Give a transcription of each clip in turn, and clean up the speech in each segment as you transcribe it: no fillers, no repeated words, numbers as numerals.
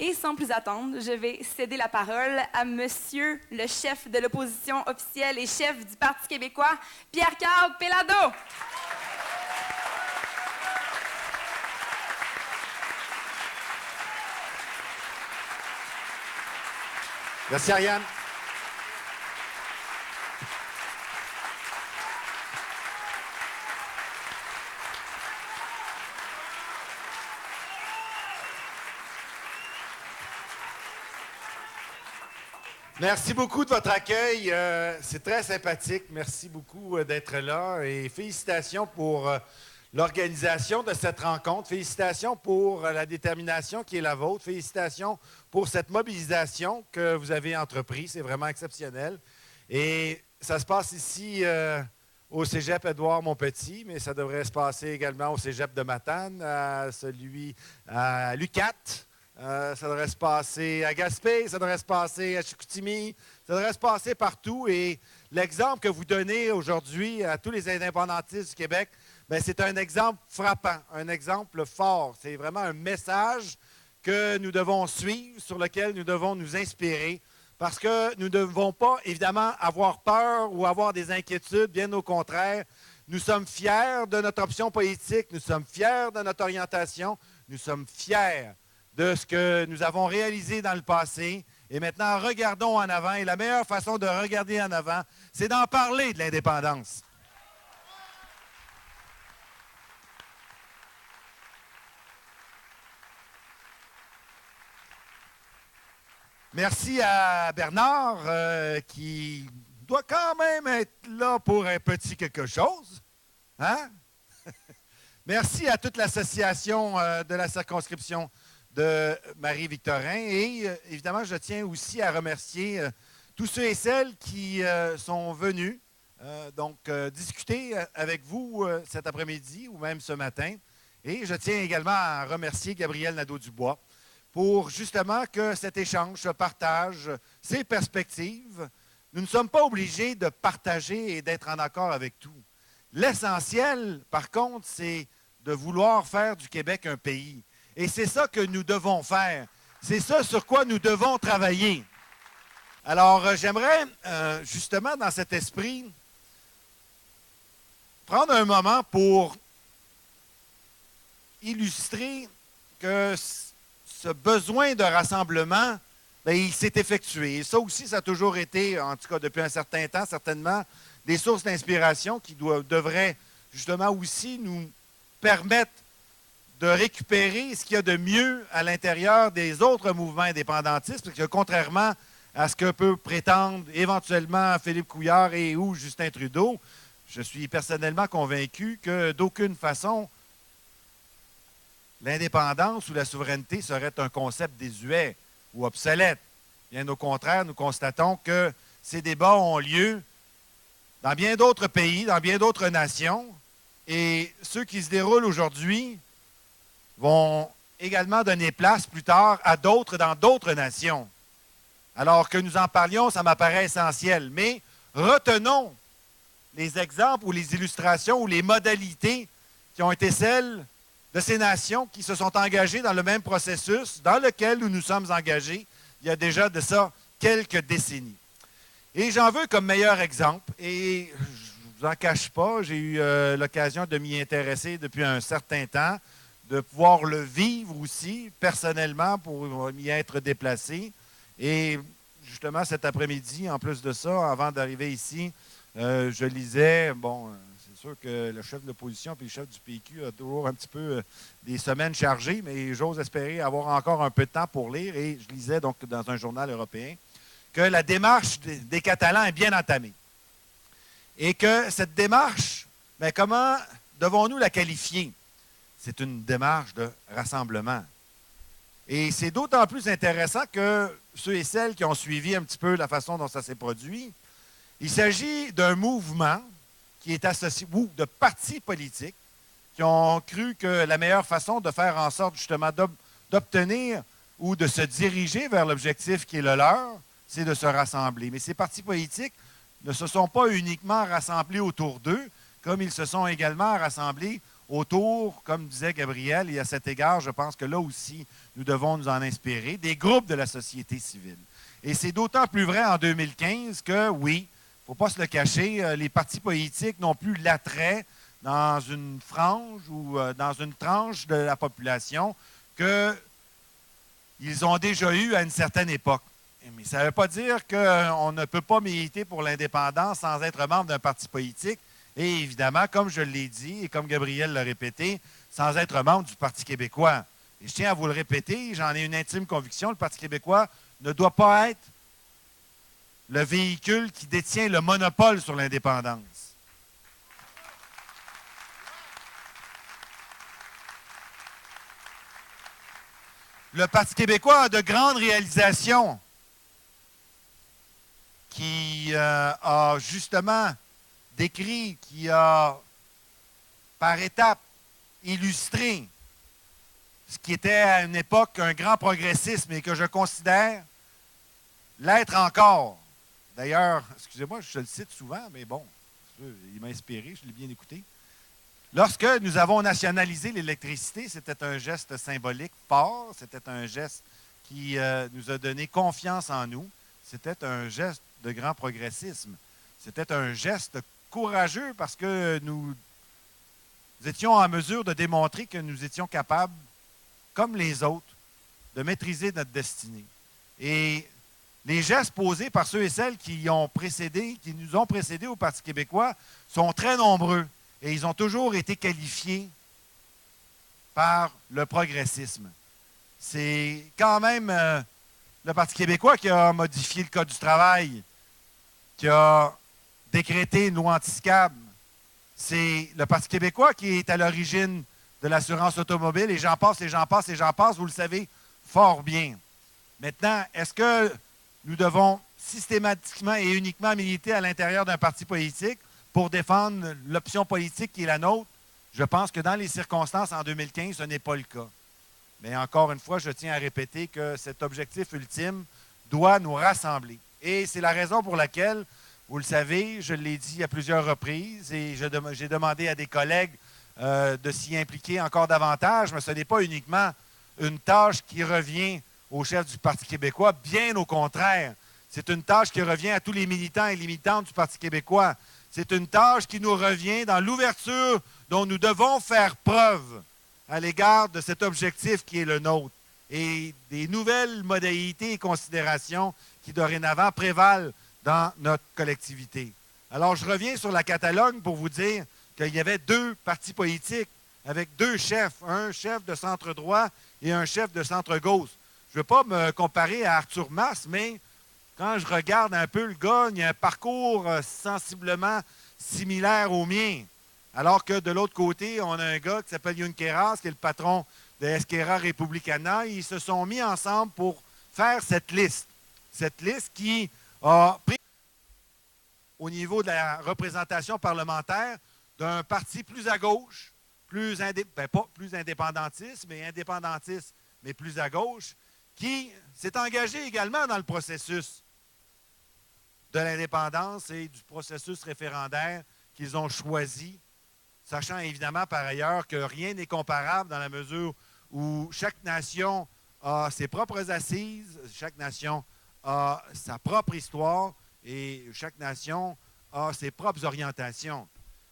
Et sans plus attendre, je vais céder la parole à Monsieur le chef de l'opposition officielle et chef du Parti québécois, Pierre-Carl Péladeau. Merci, Ariane. Merci beaucoup de votre accueil. C'est très sympathique. Merci beaucoup d'être là et félicitations pour l'organisation de cette rencontre. Félicitations pour la détermination qui est la vôtre. Félicitations pour cette mobilisation que vous avez entreprise. C'est vraiment exceptionnel. Et ça se passe ici au Cégep Édouard-Montpetit, mais ça devrait se passer également au Cégep de Matane, à l'UQAT. Ça devrait se passer à Gaspé, ça devrait se passer à Chicoutimi, ça devrait se passer partout. Et l'exemple que vous donnez aujourd'hui à tous les indépendantistes du Québec, c'est un exemple frappant, un exemple fort. C'est vraiment un message que nous devons suivre, sur lequel nous devons nous inspirer, parce que nous ne devons pas, évidemment, avoir peur ou avoir des inquiétudes, bien au contraire. Nous sommes fiers de notre option politique, nous sommes fiers de notre orientation, nous sommes fiers de ce que nous avons réalisé dans le passé. Et maintenant, regardons en avant. Et la meilleure façon de regarder en avant, c'est d'en parler de l'indépendance. Merci à Bernard, qui doit quand même être là pour un petit quelque chose. Hein? Merci à toute l'association de la circonscription de Marie-Victorin. Et évidemment, je tiens aussi à remercier tous ceux et celles qui sont venus discuter avec vous cet après-midi ou même ce matin. Et je tiens également à remercier Gabriel Nadeau-Dubois pour justement que cet échange, ce partage, ces perspectives, nous ne sommes pas obligés de partager et d'être en accord avec tout. L'essentiel, par contre, c'est de vouloir faire du Québec un pays. Et c'est ça que nous devons faire. C'est ça sur quoi nous devons travailler. Alors, j'aimerais, justement, dans cet esprit, prendre un moment pour illustrer que ce besoin de rassemblement, il s'est effectué. Et ça aussi, ça a toujours été, en tout cas depuis un certain temps, certainement, des sources d'inspiration qui devraient, justement, aussi nous permettre de récupérer ce qu'il y a de mieux à l'intérieur des autres mouvements indépendantistes, parce que contrairement à ce que peut prétendre éventuellement Philippe Couillard et ou Justin Trudeau, je suis personnellement convaincu que d'aucune façon, l'indépendance ou la souveraineté serait un concept désuet ou obsolète. Bien au contraire, nous constatons que ces débats ont lieu dans bien d'autres pays, dans bien d'autres nations, et ceux qui se déroulent aujourd'hui vont également donner place plus tard à d'autres dans d'autres nations. Alors que nous en parlions, ça m'apparaît essentiel. Mais retenons les exemples ou les illustrations ou les modalités qui ont été celles de ces nations qui se sont engagées dans le même processus dans lequel nous nous sommes engagés il y a déjà de ça quelques décennies. Et j'en veux comme meilleur exemple, et je ne vous en cache pas, j'ai eu l'occasion de m'y intéresser depuis un certain temps, de pouvoir le vivre aussi, personnellement, pour m'y être déplacé. Et justement, cet après-midi, en plus de ça, avant d'arriver ici, je lisais, c'est sûr que le chef de l'opposition et le chef du PQ a toujours un petit peu des semaines chargées, mais j'ose espérer avoir encore un peu de temps pour lire. Et je lisais donc dans un journal européen que la démarche des Catalans est bien entamée. Et que cette démarche, comment devons-nous la qualifier? C'est une démarche de rassemblement. Et c'est d'autant plus intéressant que ceux et celles qui ont suivi un petit peu la façon dont ça s'est produit, il s'agit d'un mouvement qui est associé, ou de partis politiques qui ont cru que la meilleure façon de faire en sorte justement d'obtenir ou de se diriger vers l'objectif qui est le leur, c'est de se rassembler. Mais ces partis politiques ne se sont pas uniquement rassemblés autour d'eux, comme ils se sont également rassemblés autour, comme disait Gabriel, et à cet égard, je pense que là aussi, nous devons nous en inspirer, des groupes de la société civile. Et c'est d'autant plus vrai en 2015 que, oui, il ne faut pas se le cacher, les partis politiques n'ont plus l'attrait dans une frange ou dans une tranche de la population qu'ils ont déjà eu à une certaine époque. Mais ça ne veut pas dire qu'on ne peut pas militer pour l'indépendance sans être membre d'un parti politique. Et évidemment, comme je l'ai dit et comme Gabriel l'a répété, sans être membre du Parti québécois. Et je tiens à vous le répéter, j'en ai une intime conviction, le Parti québécois ne doit pas être le véhicule qui détient le monopole sur l'indépendance. Le Parti québécois a de grandes réalisations qui a justement décrit, qui a par étapes illustré ce qui était à une époque un grand progressisme et que je considère l'être encore. D'ailleurs, excusez-moi, je le cite souvent, mais bon, il m'a inspiré, je l'ai bien écouté. Lorsque nous avons nationalisé l'électricité, c'était un geste symbolique fort, c'était un geste qui nous a donné confiance en nous, c'était un geste de grand progressisme. C'était un geste courageux parce que nous étions en mesure de démontrer que nous étions capables, comme les autres, de maîtriser notre destinée. Et les gestes posés par ceux et celles qui nous ont précédés au Parti québécois sont très nombreux. Et ils ont toujours été qualifiés par le progressisme. C'est quand même le Parti québécois qui a modifié le Code du travail, qui a décrété une loi anti-SCAB. C'est le Parti québécois qui est à l'origine de l'assurance automobile, et j'en passe, et j'en passe, et j'en passe, vous le savez fort bien. Maintenant, est-ce que nous devons systématiquement et uniquement militer à l'intérieur d'un parti politique pour défendre l'option politique qui est la nôtre? Je pense que dans les circonstances en 2015, ce n'est pas le cas. Mais encore une fois, je tiens à répéter que cet objectif ultime doit nous rassembler. Et c'est la raison pour laquelle, vous le savez, je l'ai dit à plusieurs reprises et j'ai demandé à des collègues de s'y impliquer encore davantage, mais ce n'est pas uniquement une tâche qui revient au chef du Parti québécois, bien au contraire. C'est une tâche qui revient à tous les militants et les militantes du Parti québécois. C'est une tâche qui nous revient dans l'ouverture dont nous devons faire preuve à l'égard de cet objectif qui est le nôtre et des nouvelles modalités et considérations qui dorénavant prévalent dans notre collectivité. Alors, je reviens sur la Catalogne pour vous dire qu'il y avait deux partis politiques avec deux chefs, un chef de centre-droit et un chef de centre-gauche. Je ne veux pas me comparer à Arthur Mas, mais quand je regarde un peu le gars, il y a un parcours sensiblement similaire au mien. Alors que de l'autre côté, on a un gars qui s'appelle Junqueras, qui est le patron de Esquerra Republicana. Ils se sont mis ensemble pour faire cette liste. Cette liste qui a pris au niveau de la représentation parlementaire d'un parti plus à gauche, pas plus indépendantiste, mais plus à gauche, qui s'est engagé également dans le processus de l'indépendance et du processus référendaire qu'ils ont choisi, sachant évidemment par ailleurs que rien n'est comparable dans la mesure où chaque nation a ses propres assises, chaque nation a sa propre histoire et chaque nation a ses propres orientations.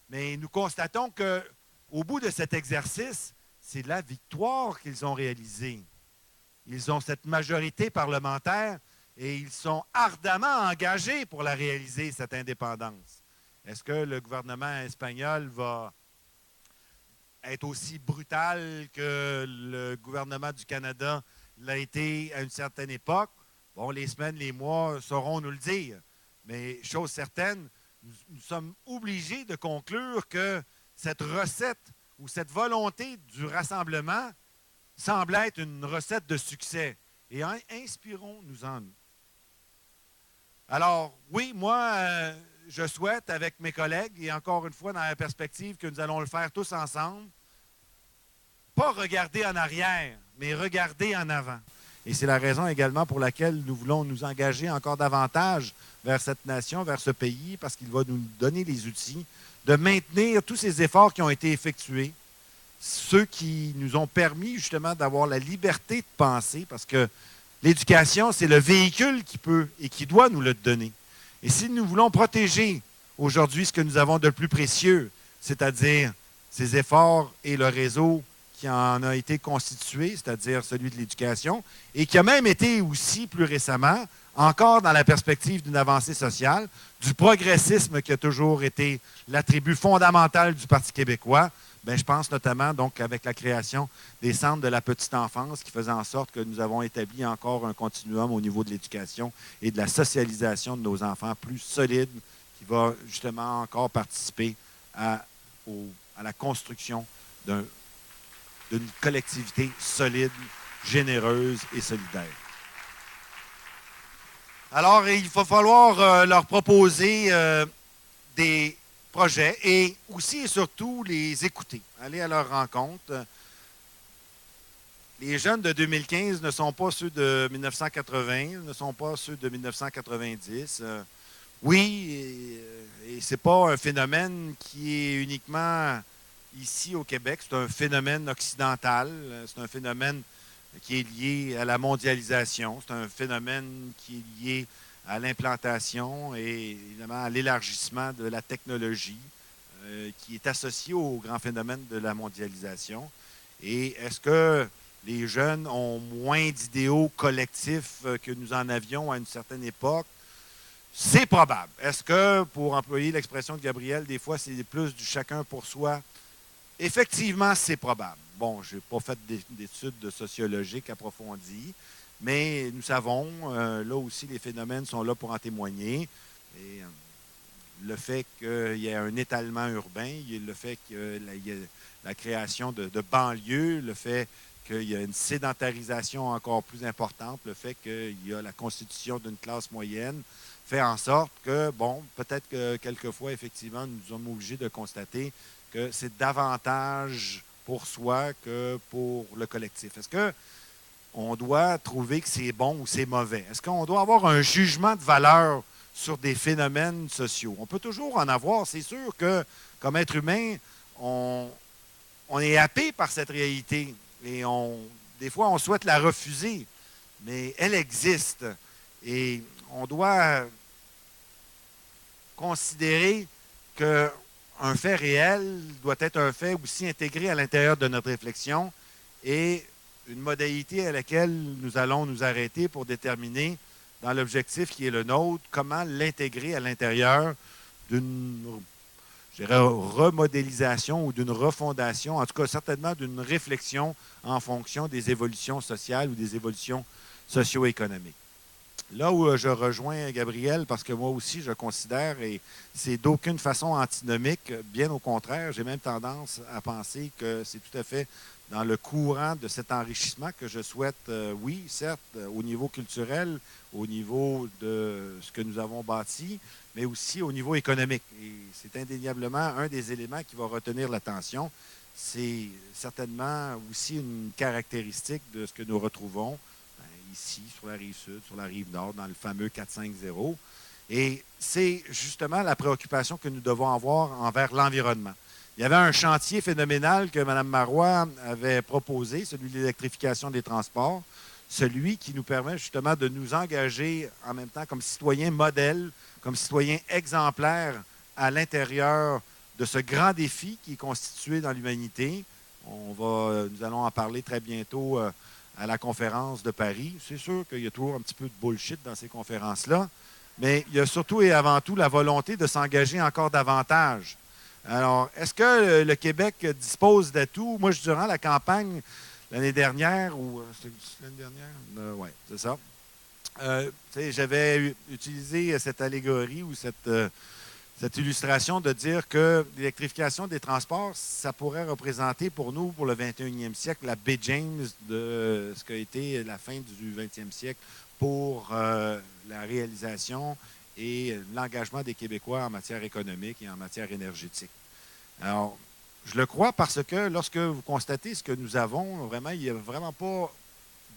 Mais nous constatons qu'au bout de cet exercice, c'est la victoire qu'ils ont réalisée. Ils ont cette majorité parlementaire et ils sont ardemment engagés pour la réaliser, cette indépendance. Est-ce que le gouvernement espagnol va être aussi brutal que le gouvernement du Canada l'a été à une certaine époque? Bon, les semaines, les mois sauront nous le dire. Mais chose certaine, nous sommes obligés de conclure que cette recette ou cette volonté du rassemblement semble être une recette de succès. Et inspirons-nous-en nous. Alors, oui, moi, je souhaite, avec mes collègues, et encore une fois, dans la perspective que nous allons le faire tous ensemble, pas regarder en arrière, mais regarder en avant. Et c'est la raison également pour laquelle nous voulons nous engager encore davantage vers cette nation, vers ce pays, parce qu'il va nous donner les outils de maintenir tous ces efforts qui ont été effectués, ceux qui nous ont permis justement d'avoir la liberté de penser, parce que l'éducation, c'est le véhicule qui peut et qui doit nous le donner. Et si nous voulons protéger aujourd'hui ce que nous avons de plus précieux, c'est-à-dire ces efforts et le réseau qui en a été constitué, c'est-à-dire celui de l'éducation, et qui a même été aussi plus récemment, encore dans la perspective d'une avancée sociale, du progressisme qui a toujours été l'attribut fondamental du Parti québécois. Bien, je pense notamment donc avec la création des centres de la petite enfance qui faisait en sorte que nous avons établi encore un continuum au niveau de l'éducation et de la socialisation de nos enfants plus solide qui va justement encore participer à la construction d'une collectivité solide, généreuse et solidaire. Alors, il va falloir leur proposer des projets et aussi et surtout les écouter, aller à leur rencontre. Les jeunes de 2015 ne sont pas ceux de 1980, ne sont pas ceux de 1990. Oui, et ce n'est pas un phénomène qui est uniquement ici au Québec, c'est un phénomène occidental, c'est un phénomène qui est lié à la mondialisation, c'est un phénomène qui est lié à l'implantation et évidemment à l'élargissement de la technologie qui est associé au grand phénomène de la mondialisation. Et est-ce que les jeunes ont moins d'idéaux collectifs que nous en avions à une certaine époque? C'est probable. Est-ce que, pour employer l'expression de Gabriel, des fois c'est plus du chacun pour soi? Effectivement, c'est probable. Bon, je n'ai pas fait d'études sociologiques approfondies, mais nous savons, là aussi, les phénomènes sont là pour en témoigner. Et le fait qu'il y ait un étalement urbain, le fait qu'il y ait la création de banlieues, le fait qu'il y a une sédentarisation encore plus importante, le fait qu'il y a la constitution d'une classe moyenne, fait en sorte que, bon, peut-être que quelquefois, effectivement, nous sommes obligés de constater que c'est davantage pour soi que pour le collectif. Est-ce qu'on doit trouver que c'est bon ou c'est mauvais? Est-ce qu'on doit avoir un jugement de valeur sur des phénomènes sociaux? On peut toujours en avoir. C'est sûr que, comme être humain, on est happé par cette réalité. Et des fois, on souhaite la refuser. Mais elle existe. Et on doit considérer qu'un fait réel doit être un fait aussi intégré à l'intérieur de notre réflexion et une modalité à laquelle nous allons nous arrêter pour déterminer, dans l'objectif qui est le nôtre, comment l'intégrer à l'intérieur d'une remodélisation ou d'une refondation, en tout cas certainement d'une réflexion en fonction des évolutions sociales ou des évolutions socio-économiques. Là où je rejoins Gabriel, parce que moi aussi je considère, et c'est d'aucune façon antinomique, bien au contraire, j'ai même tendance à penser que c'est tout à fait dans le courant de cet enrichissement que je souhaite, oui, certes, au niveau culturel, au niveau de ce que nous avons bâti, mais aussi au niveau économique. Et c'est indéniablement un des éléments qui va retenir l'attention. C'est certainement aussi une caractéristique de ce que nous retrouvons ici, sur la rive sud, sur la rive nord, dans le fameux 450. Et c'est justement la préoccupation que nous devons avoir envers l'environnement. Il y avait un chantier phénoménal que Mme Marois avait proposé, celui de l'électrification des transports, celui qui nous permet justement de nous engager en même temps comme citoyens modèles, comme citoyens exemplaires à l'intérieur de ce grand défi qui est constitué dans l'humanité. Nous allons en parler très bientôt à la conférence de Paris. C'est sûr qu'il y a toujours un petit peu de bullshit dans ces conférences-là, mais il y a surtout et avant tout la volonté de s'engager encore davantage. Alors, est-ce que le Québec dispose d'atouts? Moi, durant la campagne l'année dernière, ou c'est l'année dernière? Oui, c'est ça. J'avais utilisé cette allégorie ou cette illustration de dire que l'électrification des transports, ça pourrait représenter pour nous, pour le 21e siècle, la Baie James de ce qu'a été la fin du 20e siècle pour la réalisation et l'engagement des Québécois en matière économique et en matière énergétique. Alors, je le crois parce que lorsque vous constatez ce que nous avons, vraiment, il n'y a vraiment pas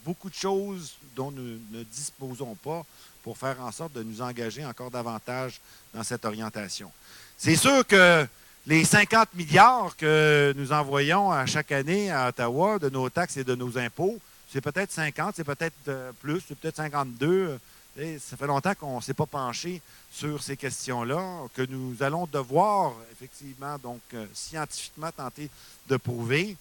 beaucoup de choses dont nous ne disposons pas pour faire en sorte de nous engager encore davantage dans cette orientation. C'est sûr que Les 50 milliards que nous envoyons à chaque année à Ottawa de nos taxes et de nos impôts, c'est peut-être 50, c'est peut-être plus, c'est peut-être 52. Et ça fait longtemps qu'on ne s'est pas penché sur ces questions-là, que nous allons devoir, effectivement, donc scientifiquement tenter de prouver.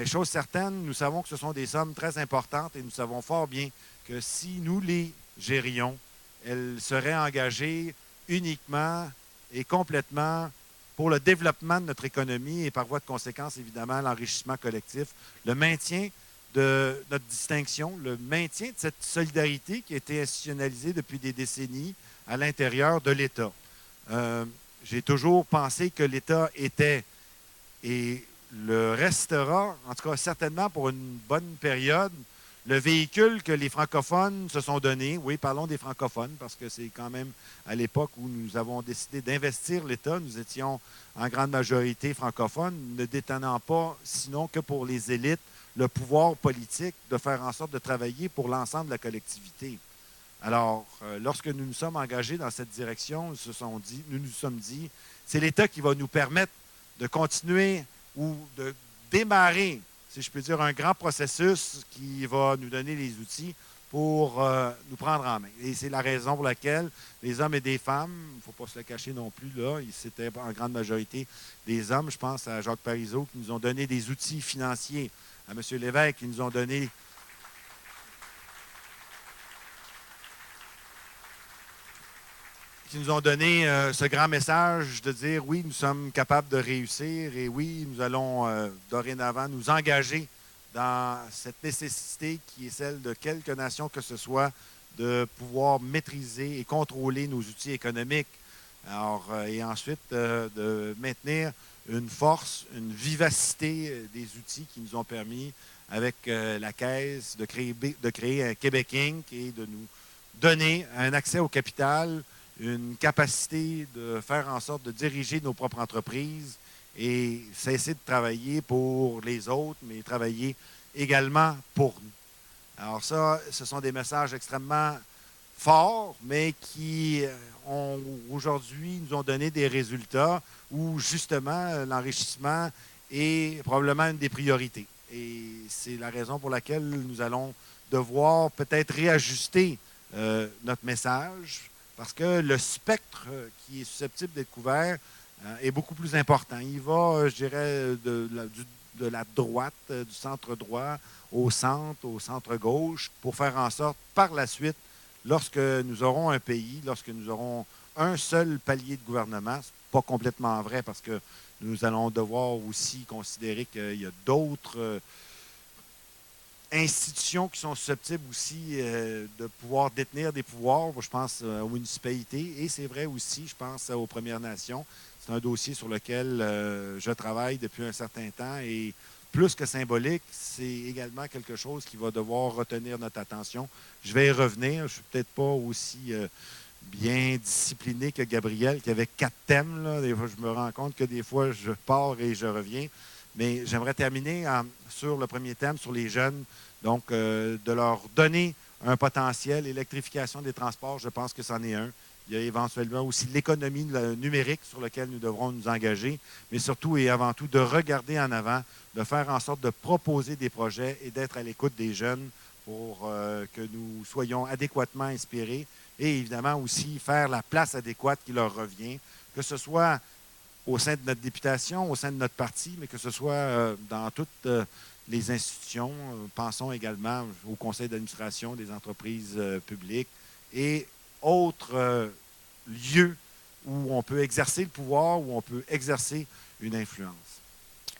Chose certaine, nous savons que ce sont des sommes très importantes et nous savons fort bien que si nous les gérions, elles seraient engagées uniquement et complètement pour le développement de notre économie et par voie de conséquence, évidemment, l'enrichissement collectif, le maintien de notre distinction, le maintien de cette solidarité qui a été institutionnalisée depuis des décennies à l'intérieur de l'État. J'ai toujours pensé que l'État était et le restera, en tout cas certainement pour une bonne période, le véhicule que les francophones se sont donné. Oui, parlons des francophones, parce que c'est quand même à l'époque où nous avons décidé d'investir l'État. Nous étions en grande majorité francophones, ne détenant pas, sinon que pour les élites, le pouvoir politique de faire en sorte de travailler pour l'ensemble de la collectivité. Alors, lorsque nous nous sommes engagés dans cette direction, nous nous sommes dit, c'est l'État qui va nous permettre de continuer ou de démarrer, si je peux dire, un grand processus qui va nous donner les outils pour nous prendre en main. Et c'est la raison pour laquelle les hommes et des femmes, il ne faut pas se le cacher non plus, là, c'était en grande majorité des hommes, je pense à Jacques Parizeau, qui nous ont donné des outils financiers, à M. Lévesque, qui nous ont donné ce grand message de dire oui, nous sommes capables de réussir et oui, nous allons dorénavant nous engager dans cette nécessité qui est celle de quelque nation que ce soit de pouvoir maîtriser et contrôler nos outils économiques. Alors, et ensuite, de maintenir une force, une vivacité des outils qui nous ont permis, avec la Caisse, de créer un Québec Inc. Et de nous donner un accès au capital, une capacité de faire en sorte de diriger nos propres entreprises et cesser de travailler pour les autres, mais travailler également pour nous. Alors ça, ce sont des messages extrêmement forts, mais qui aujourd'hui nous ont donné des résultats où justement l'enrichissement est probablement une des priorités. Et c'est la raison pour laquelle nous allons devoir peut-être réajuster notre message, parce que le spectre qui est susceptible d'être couvert est beaucoup plus important. Il va, je dirais, de la droite, du centre droit au centre gauche, pour faire en sorte, par la suite, lorsque nous aurons un pays, lorsque nous aurons un seul palier de gouvernement, ce n'est pas complètement vrai, parce que nous allons devoir aussi considérer qu'il y a d'autres institutions qui sont susceptibles aussi de pouvoir détenir des pouvoirs. Je pense aux municipalités et c'est vrai aussi, je pense aux Premières Nations. C'est un dossier sur lequel je travaille depuis un certain temps et plus que symbolique, c'est également quelque chose qui va devoir retenir notre attention. Je vais y revenir. Je ne suis peut-être pas aussi bien discipliné que Gabriel, qui avait 4 thèmes. Là. Des fois, je me rends compte que des fois, je pars et je reviens. Mais j'aimerais terminer sur le premier thème, sur les jeunes. Donc, de leur donner un potentiel. L'électrification des transports, je pense que c'en est un. Il y a éventuellement aussi l'économie numérique sur laquelle nous devrons nous engager, mais surtout et avant tout de regarder en avant, de faire en sorte de proposer des projets et d'être à l'écoute des jeunes pour que nous soyons adéquatement inspirés et évidemment aussi faire la place adéquate qui leur revient, que ce soit au sein de notre députation, au sein de notre parti, mais que ce soit dans toutes les institutions. Pensons également au conseil d'administration des entreprises publiques et autres lieux où on peut exercer le pouvoir, où on peut exercer une influence.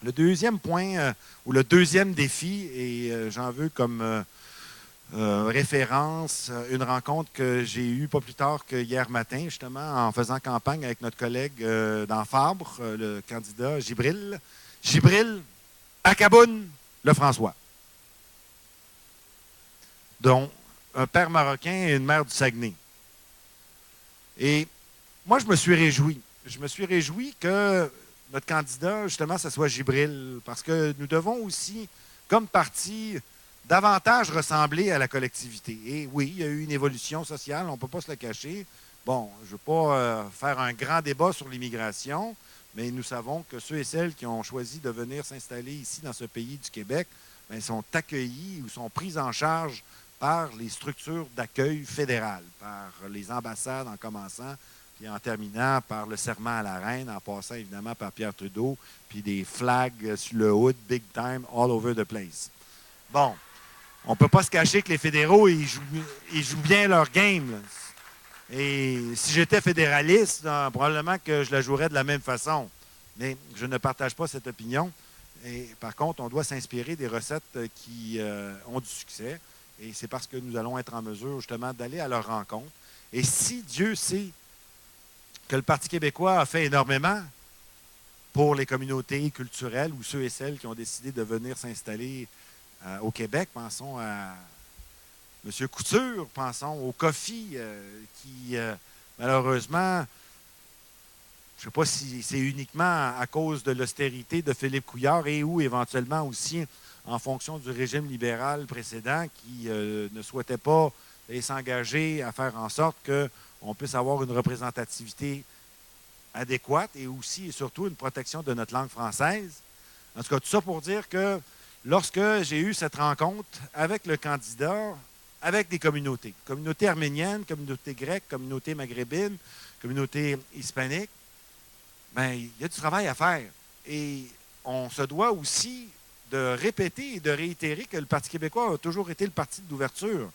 Le deuxième point, ou le deuxième défi, et j'en veux comme référence une rencontre que j'ai eue pas plus tard que hier matin, justement, en faisant campagne avec notre collègue dans Fabre, le candidat Gibril. Gibril Akaboun Lefrançois, dont un père marocain et une mère du Saguenay. Et moi, je me suis réjoui. Je me suis réjoui que notre candidat, justement, ce soit Gibril, parce que nous devons aussi, comme parti, davantage ressembler à la collectivité. Et oui, il y a eu une évolution sociale, on ne peut pas se le cacher. Bon, je ne veux pas faire un grand débat sur l'immigration, mais nous savons que ceux et celles qui ont choisi de venir s'installer ici dans ce pays du Québec, bien, sont accueillis ou sont pris en charge par les structures d'accueil fédérales, par les ambassades en commençant, puis en terminant par le serment à la reine, en passant évidemment par Pierre Trudeau, puis des flags sur le hood, big time, all over the place. Bon, on ne peut pas se cacher que les fédéraux, ils jouent bien leur game, là. Et si j'étais fédéraliste, probablement que je la jouerais de la même façon. Mais je ne partage pas cette opinion. Et par contre, on doit s'inspirer des recettes qui ont du succès. Et c'est parce que nous allons être en mesure, justement, d'aller à leur rencontre. Et si Dieu sait que le Parti québécois a fait énormément pour les communautés culturelles ou ceux et celles qui ont décidé de venir s'installer au Québec, pensons à M. Couture, pensons au Kofi, qui, malheureusement, je ne sais pas si c'est uniquement à cause de l'austérité de Philippe Couillard et ou éventuellement aussi en fonction du régime libéral précédent qui ne souhaitait pas s'engager à faire en sorte qu'on puisse avoir une représentativité adéquate et aussi et surtout une protection de notre langue française. En tout cas, tout ça pour dire que lorsque j'ai eu cette rencontre avec le candidat, avec des communautés, communauté arménienne, communauté grecque, communauté maghrébine, communauté hispanique, bien, il y a du travail à faire. Et on se doit aussi de répéter et de réitérer que le Parti québécois a toujours été le parti d'ouverture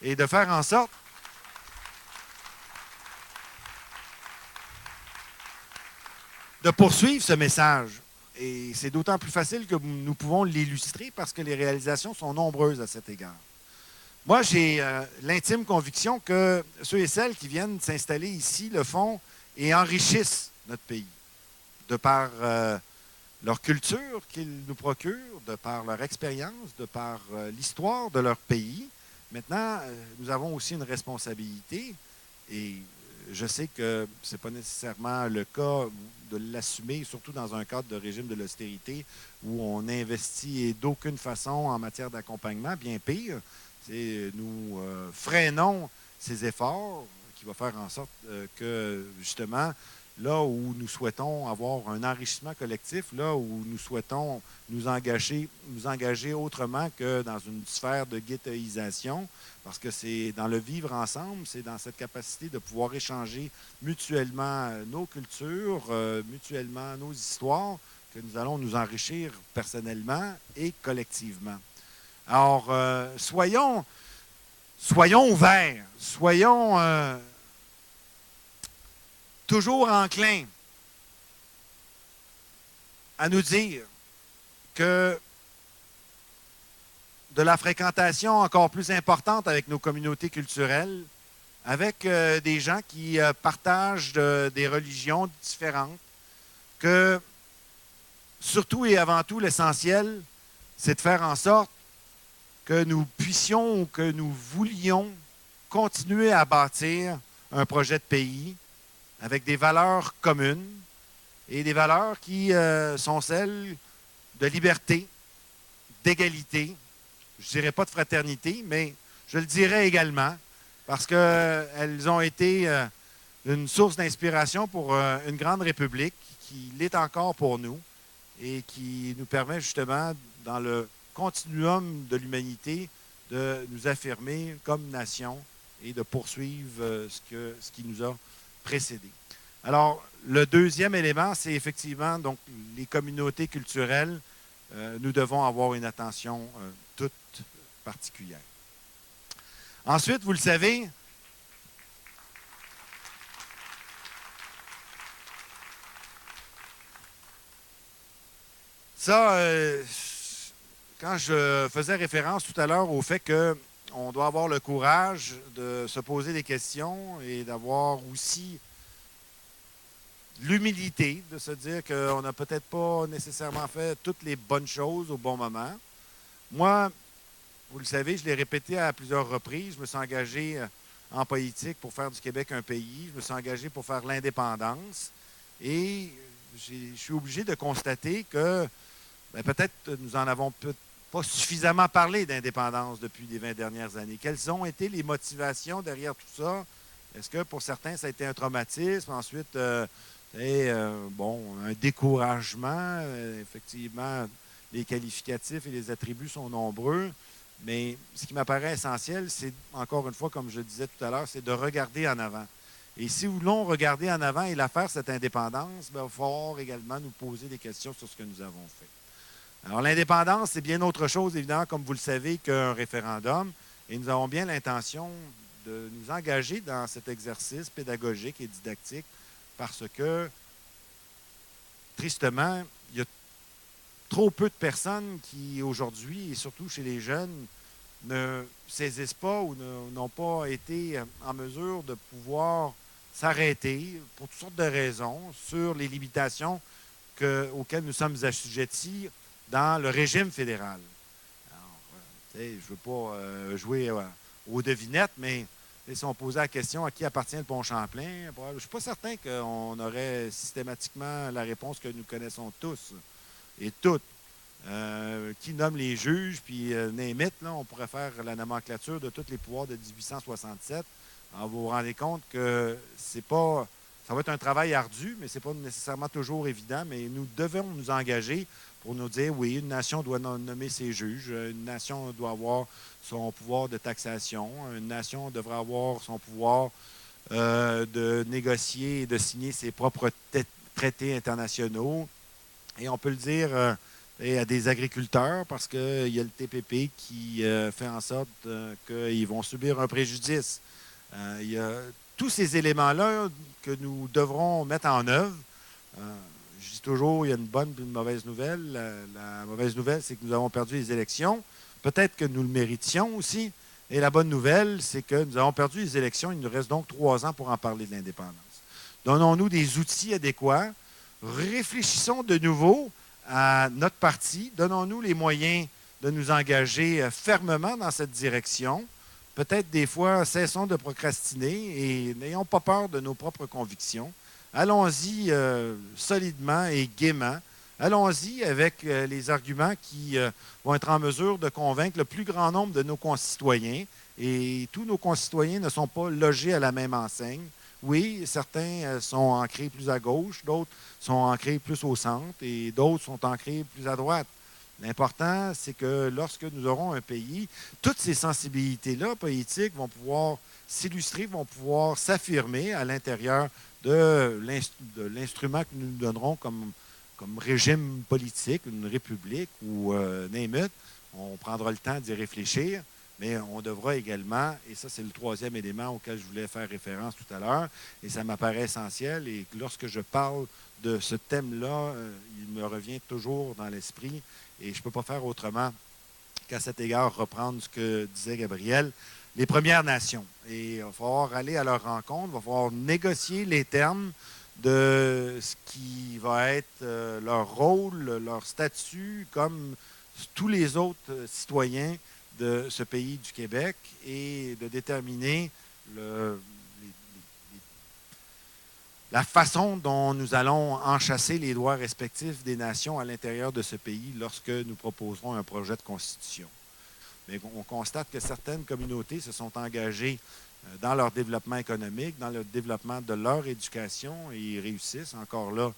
et de faire en sorte de poursuivre ce message. Et c'est d'autant plus facile que nous pouvons l'illustrer parce que les réalisations sont nombreuses à cet égard. Moi, j'ai l'intime conviction que ceux et celles qui viennent s'installer ici le font et enrichissent notre pays, de par leur culture qu'ils nous procurent, de par leur expérience, de par l'histoire de leur pays. Maintenant, nous avons aussi une responsabilité et je sais que ce n'est pas nécessairement le cas de l'assumer, surtout dans un cadre de régime de l'austérité où on n'investit d'aucune façon en matière d'accompagnement, bien pire. Nous freinons ces efforts qui vont faire en sorte que, justement, là où nous souhaitons avoir un enrichissement collectif, là où nous souhaitons nous engager autrement que dans une sphère de ghettoisation, parce que c'est dans le vivre ensemble, c'est dans cette capacité de pouvoir échanger mutuellement nos cultures, mutuellement nos histoires, que nous allons nous enrichir personnellement et collectivement. Alors, soyons ouverts, soyons toujours enclins à nous dire que de la fréquentation encore plus importante avec nos communautés culturelles, avec des gens qui partagent des religions différentes, que surtout et avant tout, l'essentiel, c'est de faire en sorte que nous puissions ou que nous voulions continuer à bâtir un projet de pays avec des valeurs communes et des valeurs qui sont celles de liberté, d'égalité, je ne dirais pas de fraternité, mais je le dirais également, parce qu'elles ont été une source d'inspiration pour une grande république qui l'est encore pour nous et qui nous permet justement, dans le continuum de l'humanité, de nous affirmer comme nation et de poursuivre ce qui nous a précédés. Alors, le deuxième élément, c'est effectivement donc les communautés culturelles. Nous devons avoir une attention toute particulière. Ensuite, vous le savez, ça, quand je faisais référence tout à l'heure au fait qu'on doit avoir le courage de se poser des questions et d'avoir aussi l'humilité de se dire qu'on n'a peut-être pas nécessairement fait toutes les bonnes choses au bon moment. Moi, vous le savez, je l'ai répété à plusieurs reprises, je me suis engagé en politique pour faire du Québec un pays, je me suis engagé pour faire l'indépendance et je suis obligé de constater que peut-être nous en avons pas suffisamment parlé d'indépendance depuis les 20 dernières années. Quelles ont été les motivations derrière tout ça? Est-ce que pour certains, ça a été un traumatisme? Ensuite, Et, un découragement. Effectivement, les qualificatifs et les attributs sont nombreux. Mais ce qui m'apparaît essentiel, c'est, encore une fois, comme je le disais tout à l'heure, c'est de regarder en avant. Et si nous voulons regarder en avant et la faire, cette indépendance, il va falloir également nous poser des questions sur ce que nous avons fait. Alors, l'indépendance, c'est bien autre chose, évidemment, comme vous le savez, qu'un référendum. Et nous avons bien l'intention de nous engager dans cet exercice pédagogique et didactique parce que, tristement, il y a trop peu de personnes qui, aujourd'hui, et surtout chez les jeunes, ne saisissent pas ou n'ont pas été en mesure de pouvoir s'arrêter pour toutes sortes de raisons sur les limitations auxquelles nous sommes assujettis dans le régime fédéral. Alors, je ne veux pas jouer aux devinettes, mais si on posait la question à qui appartient le pont Champlain, je ne suis pas certain qu'on aurait systématiquement la réponse que nous connaissons tous et toutes. Qui nomme les juges, puis name it, là, on pourrait faire la nomenclature de tous les pouvoirs de 1867. Alors, vous vous rendez compte que c'est pas. Ça va être un travail ardu, mais ce n'est pas nécessairement toujours évident. Mais nous devons nous engager pour nous dire oui, une nation doit nommer ses juges, une nation doit avoir son pouvoir de taxation, une nation devrait avoir son pouvoir de négocier et de signer ses propres traités internationaux. Et on peut le dire à des agriculteurs parce qu'il y a le TPP qui fait en sorte qu'ils vont subir un préjudice. Il y a tous ces éléments-là que nous devrons mettre en œuvre. Je dis toujours, il y a une bonne et une mauvaise nouvelle. La mauvaise nouvelle, c'est que nous avons perdu les élections. Peut-être que nous le méritions aussi. Et la bonne nouvelle, c'est que nous avons perdu les élections. Il nous reste donc 3 ans pour en parler de l'indépendance. Donnons-nous des outils adéquats. Réfléchissons de nouveau à notre parti. Donnons-nous les moyens de nous engager fermement dans cette direction. Peut-être des fois, cessons de procrastiner et n'ayons pas peur de nos propres convictions. Allons-y solidement et gaiement. Allons-y avec les arguments qui vont être en mesure de convaincre le plus grand nombre de nos concitoyens. Et tous nos concitoyens ne sont pas logés à la même enseigne. Oui, certains sont ancrés plus à gauche, d'autres sont ancrés plus au centre et d'autres sont ancrés plus à droite. L'important, c'est que lorsque nous aurons un pays, toutes ces sensibilités-là politiques vont pouvoir s'illustrer, vont pouvoir s'affirmer à l'intérieur de l'instrument que nous nous donnerons comme régime politique, une république ou name it. On prendra le temps d'y réfléchir. Mais on devra également, et ça c'est le 3e élément auquel je voulais faire référence tout à l'heure, et ça m'apparaît essentiel, et lorsque je parle de ce thème-là, il me revient toujours dans l'esprit, et je ne peux pas faire autrement qu'à cet égard reprendre ce que disait Gabriel, les Premières Nations. Et il va falloir aller à leur rencontre, il va falloir négocier les termes de ce qui va être leur rôle, leur statut, comme tous les autres citoyens de ce pays du Québec et de déterminer la façon dont nous allons enchasser les droits respectifs des nations à l'intérieur de ce pays lorsque nous proposerons un projet de constitution. Mais on constate que certaines communautés se sont engagées dans leur développement économique, dans le développement de leur éducation et ils réussissent encore là.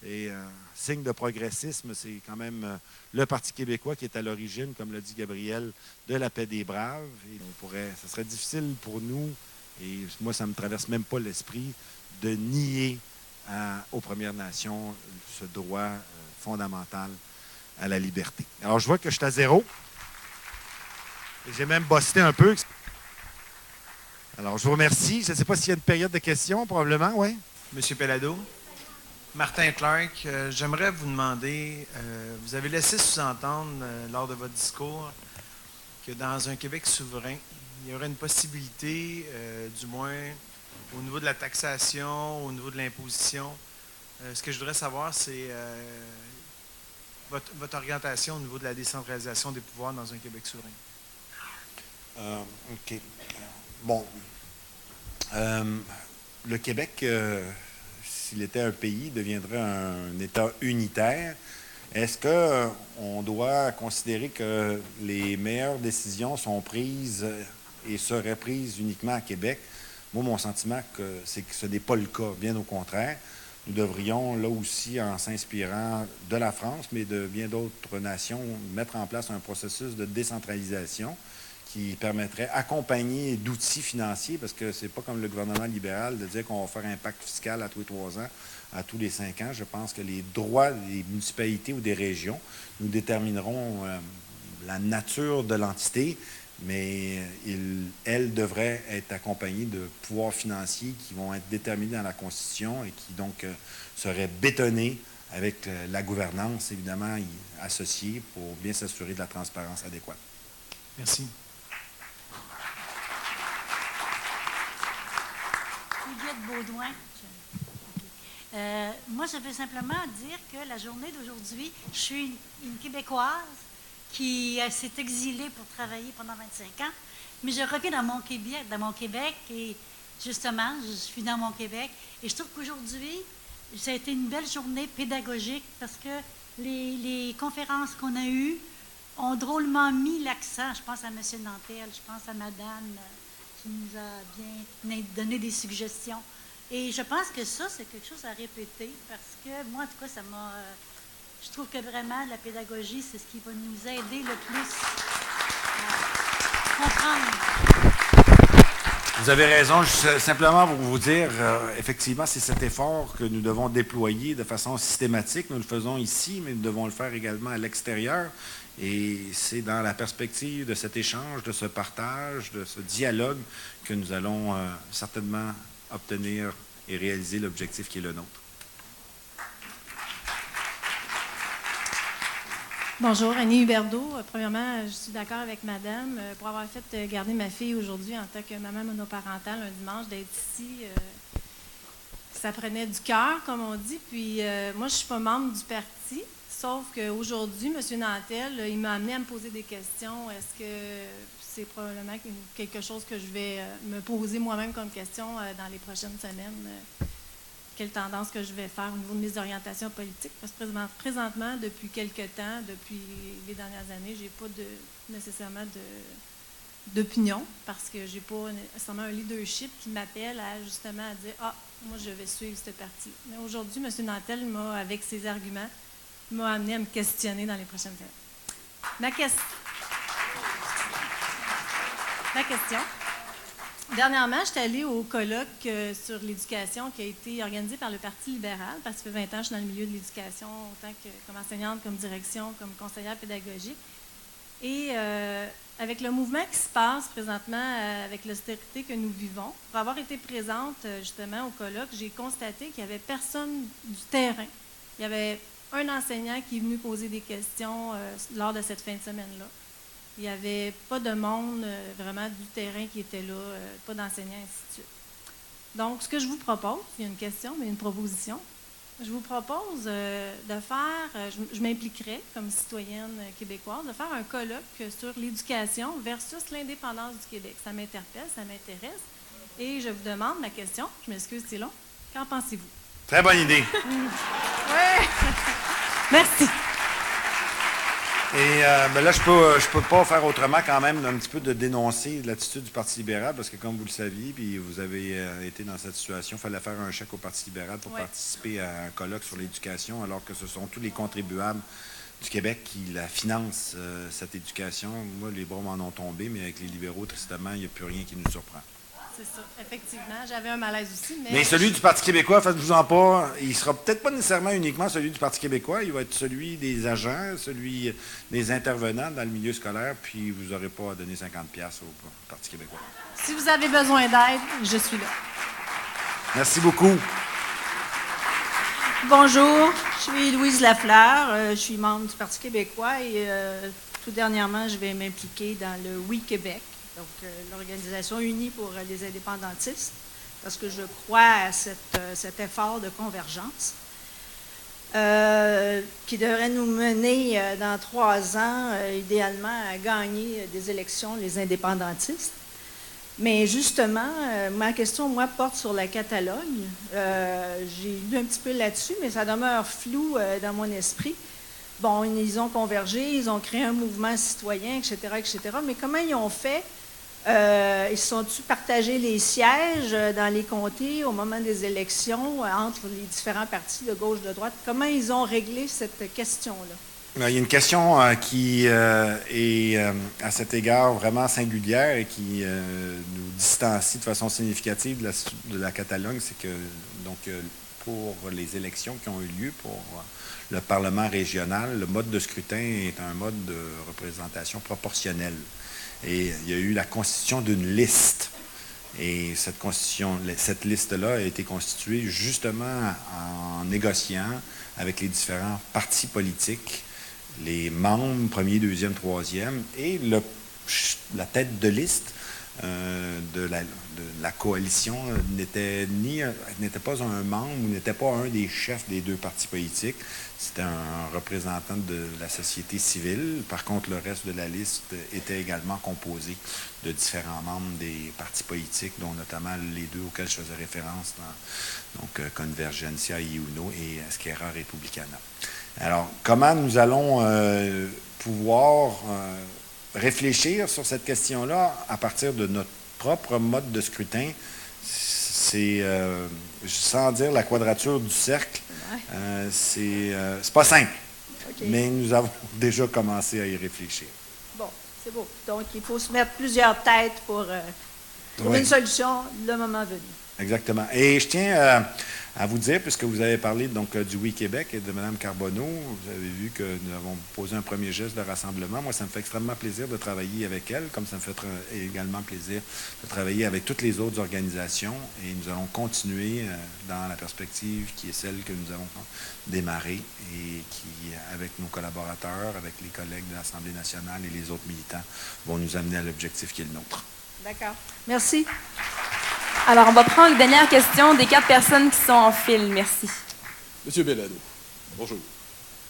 Et signe de progressisme, c'est quand même le Parti québécois qui est à l'origine, comme l'a dit Gabriel, de la paix des braves. Et ce serait difficile pour nous, et moi, ça ne me traverse même pas l'esprit, de nier aux Premières Nations ce droit fondamental à la liberté. Alors, je vois que je suis à 0. Et j'ai même bossé un peu. Alors, je vous remercie. Je ne sais pas s'il y a une période de questions, probablement, oui. Monsieur Pellado. Martin Clark, j'aimerais vous demander, vous avez laissé sous-entendre lors de votre discours que dans un Québec souverain, il y aurait une possibilité, du moins au niveau de la taxation, au niveau de l'imposition. Ce que je voudrais savoir, c'est votre orientation au niveau de la décentralisation des pouvoirs dans un Québec souverain. OK. Bon. Le Québec... s'il était un pays, deviendrait un État unitaire. Est-ce qu'on doit considérer que les meilleures décisions sont prises et seraient prises uniquement à Québec? Moi, mon sentiment, c'est que ce n'est pas le cas, bien au contraire. nous devrions, là aussi, en s'inspirant de la France, mais de bien d'autres nations, mettre en place un processus de décentralisation qui permettrait d'accompagner d'outils financiers, parce que ce n'est pas comme le gouvernement libéral de dire qu'on va faire un pacte fiscal à tous les 3 ans, à tous les 5 ans. Je pense que les droits des municipalités ou des régions nous détermineront la nature de l'entité, mais elles devraient être accompagnées de pouvoirs financiers qui vont être déterminés dans la Constitution et qui donc seraient bétonnés avec la gouvernance, évidemment, associée pour bien s'assurer de la transparence adéquate. Merci. Juliette Baudouin. Moi, je veux simplement dire que la journée d'aujourd'hui, je suis une Québécoise qui s'est exilée pour travailler pendant 25 ans, mais je reviens dans mon Québec, et justement, je suis dans mon Québec, et je trouve qu'aujourd'hui, ça a été une belle journée pédagogique parce que les conférences qu'on a eues ont drôlement mis l'accent. Je pense à M. Nantel, je pense à Madame qui nous a bien donné des suggestions. Et je pense que ça, c'est quelque chose à répéter parce que moi, en tout cas, ça m'a... je trouve que vraiment, la pédagogie, c'est ce qui va nous aider le plus à comprendre. Vous avez raison. Simplement pour vous dire, effectivement, c'est cet effort que nous devons déployer de façon systématique. Nous le faisons ici, mais nous devons le faire également à l'extérieur. Et c'est dans la perspective de cet échange, de ce partage, de ce dialogue que nous allons certainement obtenir et réaliser l'objectif qui est le nôtre. Bonjour, Annie Huberdeau. Premièrement, je suis d'accord avec Madame pour avoir fait garder ma fille aujourd'hui en tant que maman monoparentale un dimanche, d'être ici. Ça prenait du cœur, comme on dit. Puis moi, je ne suis pas membre du parti, sauf qu'aujourd'hui, M. Nantel, il m'a amené à me poser des questions. Est-ce que c'est probablement quelque chose que je vais me poser moi-même comme question dans les prochaines semaines? Quelle tendance que je vais faire au niveau de mes orientations politiques. Parce que présentement, depuis quelques temps, depuis les dernières années, je n'ai pas nécessairement d'opinion parce que je n'ai pas nécessairement un leadership qui m'appelle justement à dire « Ah, moi, je vais suivre ce parti ». Mais aujourd'hui, M. Nantel, avec ses arguments, m'a amené à me questionner dans les prochaines années. Ma question. Dernièrement, je suis allée au colloque sur l'éducation qui a été organisé par le Parti libéral, parce que ça fait 20 ans que je suis dans le milieu de l'éducation, autant que comme enseignante, comme direction, comme conseillère pédagogique. Et avec le mouvement qui se passe présentement, avec l'austérité que nous vivons, pour avoir été présente justement au colloque, j'ai constaté qu'il n'y avait personne du terrain. Il y avait un enseignant qui est venu poser des questions lors de cette fin de semaine-là. Il n'y avait pas de monde vraiment du terrain qui était là, pas d'enseignants, ainsi de suite. Donc, ce que je vous propose, il y a une question, mais une proposition. Je vous propose de faire, je m'impliquerais comme citoyenne québécoise, de faire un colloque sur l'éducation versus l'indépendance du Québec. Ça m'interpelle, ça m'intéresse. Et je vous demande ma question, je m'excuse, c'est long. Qu'en pensez-vous? Très bonne idée. Oui. Merci. Et là, je peux pas faire autrement quand même d'un petit peu de dénoncer l'attitude du Parti libéral, parce que comme vous le saviez, puis vous avez été dans cette situation, il fallait faire un chèque au Parti libéral pour participer à un colloque sur l'éducation, alors que ce sont tous les contribuables du Québec qui la financent, cette éducation. Moi, les bras m'en ont tombé, mais avec les libéraux, tristement, il n'y a plus rien qui nous surprend. C'est ça, effectivement. J'avais un malaise aussi. Mais celui du Parti québécois, faites-vous-en pas, il ne sera peut-être pas nécessairement uniquement celui du Parti québécois, il va être celui des agents, celui des intervenants dans le milieu scolaire, puis vous n'aurez pas à donner 50$ au Parti québécois. Si vous avez besoin d'aide, je suis là. Merci beaucoup. Bonjour, je suis Louise Lafleur, je suis membre du Parti québécois et tout dernièrement, je vais m'impliquer dans le Oui Québec. Donc, l'Organisation unie pour les indépendantistes, parce que je crois à cet effort de convergence qui devrait nous mener dans 3 ans, idéalement, à gagner des élections, les indépendantistes. Mais justement, ma question, moi, porte sur la Catalogne. J'ai lu un petit peu là-dessus, mais ça demeure flou dans mon esprit. Bon, ils ont convergé, ils ont créé un mouvement citoyen, etc., etc. Mais comment ils ont fait Ils se sont-ils partagés les sièges dans les comtés au moment des élections entre les différents partis de gauche, de droite? Comment ils ont réglé cette question-là? Il y a une question qui est à cet égard vraiment singulière et qui nous distancie de façon significative de la Catalogne. C'est que donc, pour les élections qui ont eu lieu pour le Parlement régional, le mode de scrutin est un mode de représentation proportionnelle. Et il y a eu la constitution d'une liste. Et cette liste-là a été constituée justement en négociant avec les différents partis politiques, les membres, premier, deuxième, troisième, et la tête de liste de la coalition n'était pas un membre ou n'était pas un des chefs des deux partis politiques. C'était un représentant de la société civile. Par contre, le reste de la liste était également composé de différents membres des partis politiques, dont notamment les deux auxquels je faisais référence, donc Convergencia y Uno et Esquerra Republicana. Alors, comment nous allons pouvoir réfléchir sur cette question-là à partir de notre propre mode de scrutin? C'est, sans dire la quadrature du cercle, c'est pas simple, Okay. mais nous avons déjà commencé à y réfléchir. Bon, c'est beau. Donc, il faut se mettre plusieurs têtes pour trouver une solution le moment venu. Exactement. Et je tiens à vous dire, puisque vous avez parlé donc du Oui Québec et de Mme Carbonneau, vous avez vu que nous avons posé un premier geste de rassemblement. Moi, ça me fait extrêmement plaisir de travailler avec elle, comme ça me fait également plaisir de travailler avec toutes les autres organisations. Et nous allons continuer dans la perspective qui est celle que nous avons démarrée et qui, avec nos collaborateurs, avec les collègues de l'Assemblée nationale et les autres militants, vont nous amener à l'objectif qui est le nôtre. D'accord. Merci. Alors, on va prendre une dernière question des 4 personnes qui sont en file. Merci. Monsieur Bellado, bonjour.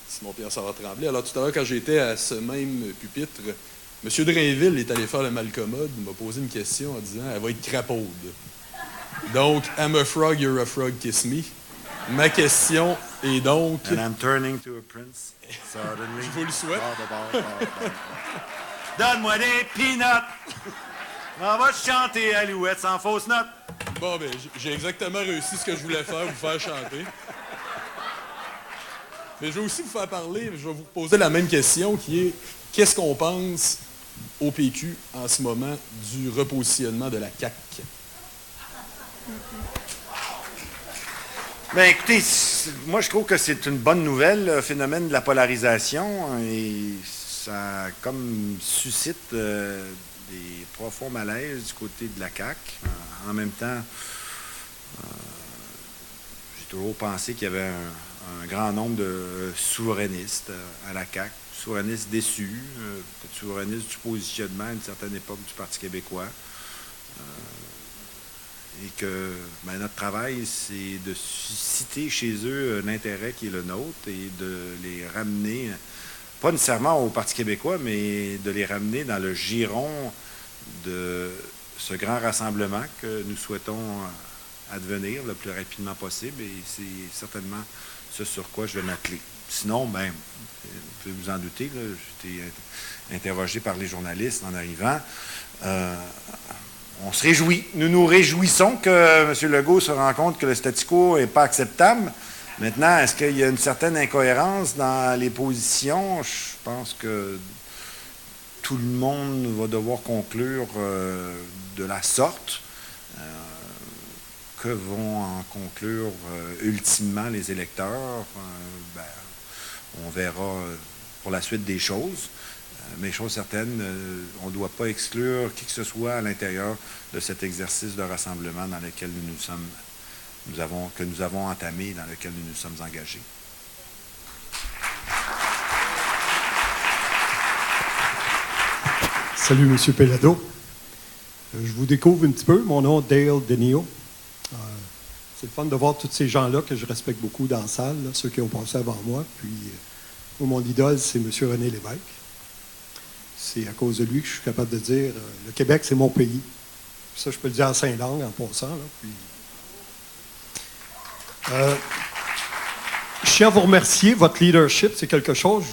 Simon-Pierre Savard-Tremblay. Alors, tout à l'heure, quand j'étais à ce même pupitre, M. Drainville est allé faire le malcommode. Il m'a posé une question en disant « Elle va être crapaude ». Donc, « I'm a frog, you're a frog, kiss me ». Ma question est donc... And I'm turning to a prince, suddenly. Je vous le souhaite. Donne-moi des peanuts! On va chanter Alouette sans fausse note. Bon, ben, j'ai exactement réussi ce que je voulais faire, vous faire chanter. Mais je vais aussi vous faire parler, je vais vous poser la même question qui est qu'est-ce qu'on pense au PQ en ce moment du repositionnement de la CAQ? Bien, écoutez, moi, je trouve que c'est une bonne nouvelle, le phénomène de la polarisation, et ça comme suscite des profonds malaises du côté de la CAQ. En même temps, j'ai toujours pensé qu'il y avait un grand nombre de souverainistes à la CAQ, souverainistes déçus, peut-être souverainistes du positionnement à une certaine époque du Parti québécois. Et que notre travail, c'est de susciter chez eux l'intérêt qui est le nôtre et de les ramener, pas nécessairement au Parti québécois, mais de les ramener dans le giron de ce grand rassemblement que nous souhaitons advenir le plus rapidement possible. Et c'est certainement ce sur quoi je vais m'atteler. Sinon, vous pouvez vous en douter, j'ai été interrogé par les journalistes en arrivant. On se réjouit. Nous nous réjouissons que M. Legault se rende compte que le statu quo n'est pas acceptable. Maintenant, est-ce qu'il y a une certaine incohérence dans les positions? Je pense que tout le monde va devoir conclure de la sorte. Que vont en conclure ultimement les électeurs? On verra pour la suite des choses. Mais chose certaine, on ne doit pas exclure qui que ce soit à l'intérieur de cet exercice de rassemblement dans lequel que nous avons entamé, dans lequel nous nous sommes engagés. Salut, M. Pellado. Je vous découvre un petit peu. Mon nom est Dale Denio. C'est le fun de voir tous ces gens-là que je respecte beaucoup dans la salle, là, ceux qui ont passé avant moi. Puis, mon idole, c'est M. René Lévesque. C'est à cause de lui que je suis capable de dire le Québec, c'est mon pays. Ça, je peux le dire en 5 langues en passant. Là, puis, je tiens à vous remercier. Votre leadership, c'est quelque chose.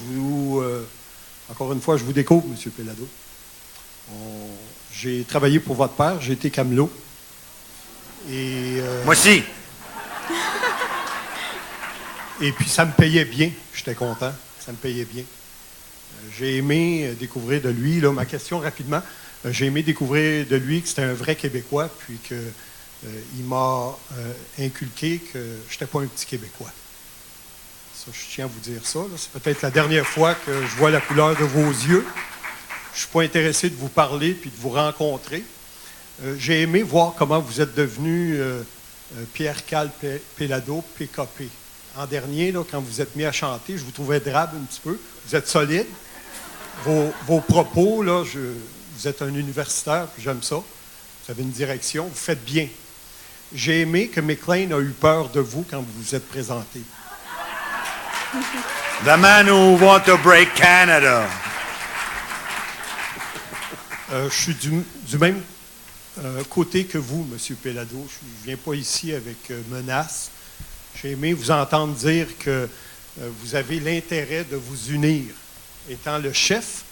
Encore une fois, je vous découvre, M. Pellado. J'ai travaillé pour votre père, j'ai été camelot. Et, Moi aussi. Et puis ça me payait bien, j'étais content, ça me payait bien. J'ai aimé découvrir de lui, là, ma question rapidement, j'ai aimé découvrir de lui que c'était un vrai Québécois, puis qu'il m'a inculqué que je n'étais pas un petit Québécois. Ça, je tiens à vous dire ça. C'est peut-être la dernière fois que je vois la couleur de vos yeux. Je ne suis pas intéressé de vous parler puis de vous rencontrer. J'ai aimé voir comment vous êtes devenu Pierre-Carl Péladeau, PKP. En dernier, là, quand vous êtes mis à chanter, je vous trouvais drabe un petit peu. Vous êtes solide. Vos propos, là, vous êtes un universitaire, puis j'aime ça. Vous avez une direction, vous faites bien. J'ai aimé que McLean a eu peur de vous quand vous vous êtes présenté. The man who want to break Canada. Je suis du même côté que vous, M. Péladeau. Je ne viens pas ici avec menace. J'ai aimé vous entendre dire que vous avez l'intérêt de vous unir. Étant le chef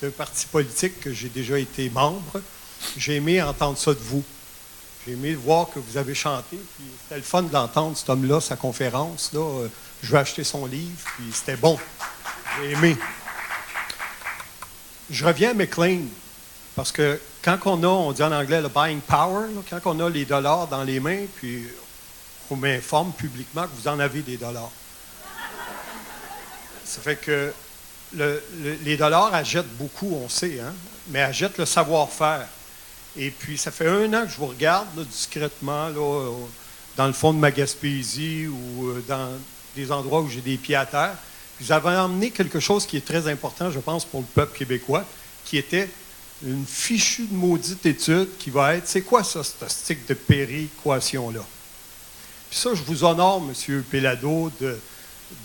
d'un parti politique que j'ai déjà été membre, j'ai aimé entendre ça de vous. J'ai aimé voir que vous avez chanté. Puis c'était le fun de l'entendre, cet homme-là, sa conférence. Là. Je vais acheter son livre, puis c'était bon. J'ai aimé. Je reviens à McLean, parce que quand on dit en anglais le buying power, là, quand on a les dollars dans les mains, puis on m'informe publiquement que vous en avez des dollars. Ça fait que les dollars achètent beaucoup, on sait, hein, mais achètent le savoir-faire. Et puis, ça fait 1 an que je vous regarde là, discrètement là, dans le fond de ma Gaspésie ou dans des endroits où j'ai des pieds à terre. Vous avez emmené quelque chose qui est très important, je pense, pour le peuple québécois, qui était une fichue de maudite étude qui va être, c'est quoi ça, cette stick de péréquation-là? Puis ça, je vous honore, M. Péladeau,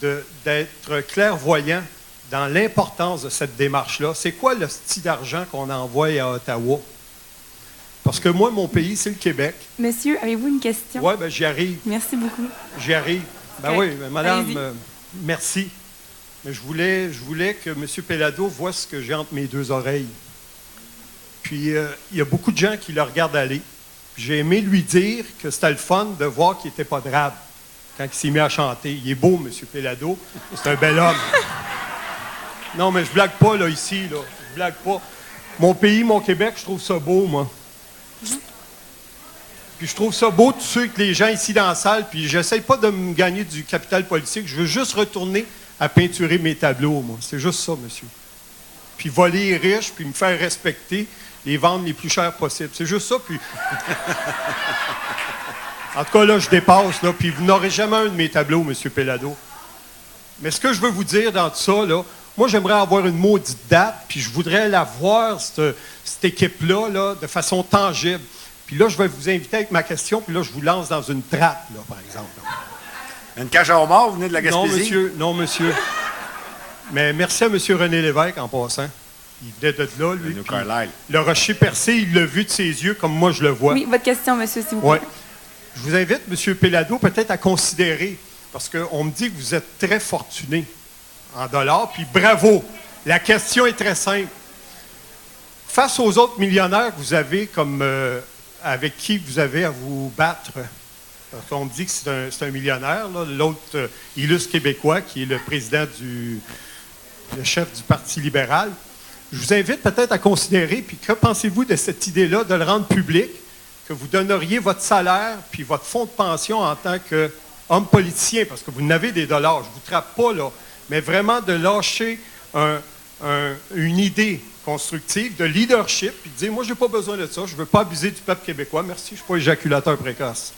d'être clairvoyant dans l'importance de cette démarche-là. C'est quoi le style d'argent qu'on envoie à Ottawa? Parce que moi, mon pays, c'est le Québec. Monsieur, avez-vous une question? Oui, bien, j'y arrive. Merci beaucoup. J'y arrive. Ben okay. Oui, madame, merci. Mais je voulais que M. Péladeau voie ce que j'ai entre mes 2 oreilles. Puis, il y a beaucoup de gens qui le regardent aller. J'ai aimé lui dire que c'était le fun de voir qu'il n'était pas drabe quand il s'est mis à chanter. Il est beau, M. Péladeau. C'est un bel homme. Non, mais je blague pas, là, ici, là. Je blague pas. Mon pays, mon Québec, je trouve ça beau, moi. Puis je trouve ça beau, tous ceux que les gens ici dans la salle, puis j'essaye pas de me gagner du capital politique. Je veux juste retourner à peinturer mes tableaux, moi. C'est juste ça, monsieur. Puis voler les riches, puis me faire respecter, les vendre les plus chers possibles. C'est juste ça, puis... En tout cas, là, je dépasse, là, puis vous n'aurez jamais un de mes tableaux, M. Péladeau. Mais ce que je veux vous dire dans tout ça, là, moi, j'aimerais avoir une maudite date, puis je voudrais la voir, cette équipe-là, là, de façon tangible. Puis là, je vais vous inviter avec ma question, puis là, je vous lance dans une trappe, là, par exemple. Là. Une cage à homard, vous venez de la Gaspésie? Non, monsieur. Non, monsieur. Mais merci à M. René Lévesque, en passant. Il venait de là, lui. Le rocher percé, il l'a vu de ses yeux, comme moi, je le vois. Oui, votre question, monsieur, s'il vous plaît. Oui. Je vous invite, M. Péladeau, peut-être à considérer, parce qu'on me dit que vous êtes très fortuné en dollars, puis bravo. La question est très simple. Face aux autres millionnaires que vous avez, comme avec qui vous avez à vous battre, parce qu'on me dit que c'est un millionnaire, là, l'autre illustre québécois, qui est le président le chef du Parti libéral, je vous invite peut-être à considérer, puis que pensez-vous de cette idée-là, de le rendre public, que vous donneriez votre salaire puis votre fonds de pension en tant qu'homme politicien, parce que vous n'avez des dollars, je ne vous trappe pas là, mais vraiment de lâcher une idée constructive, de leadership, puis de dire, moi, je n'ai pas besoin de ça, je ne veux pas abuser du peuple québécois, merci, je ne suis pas éjaculateur précoce.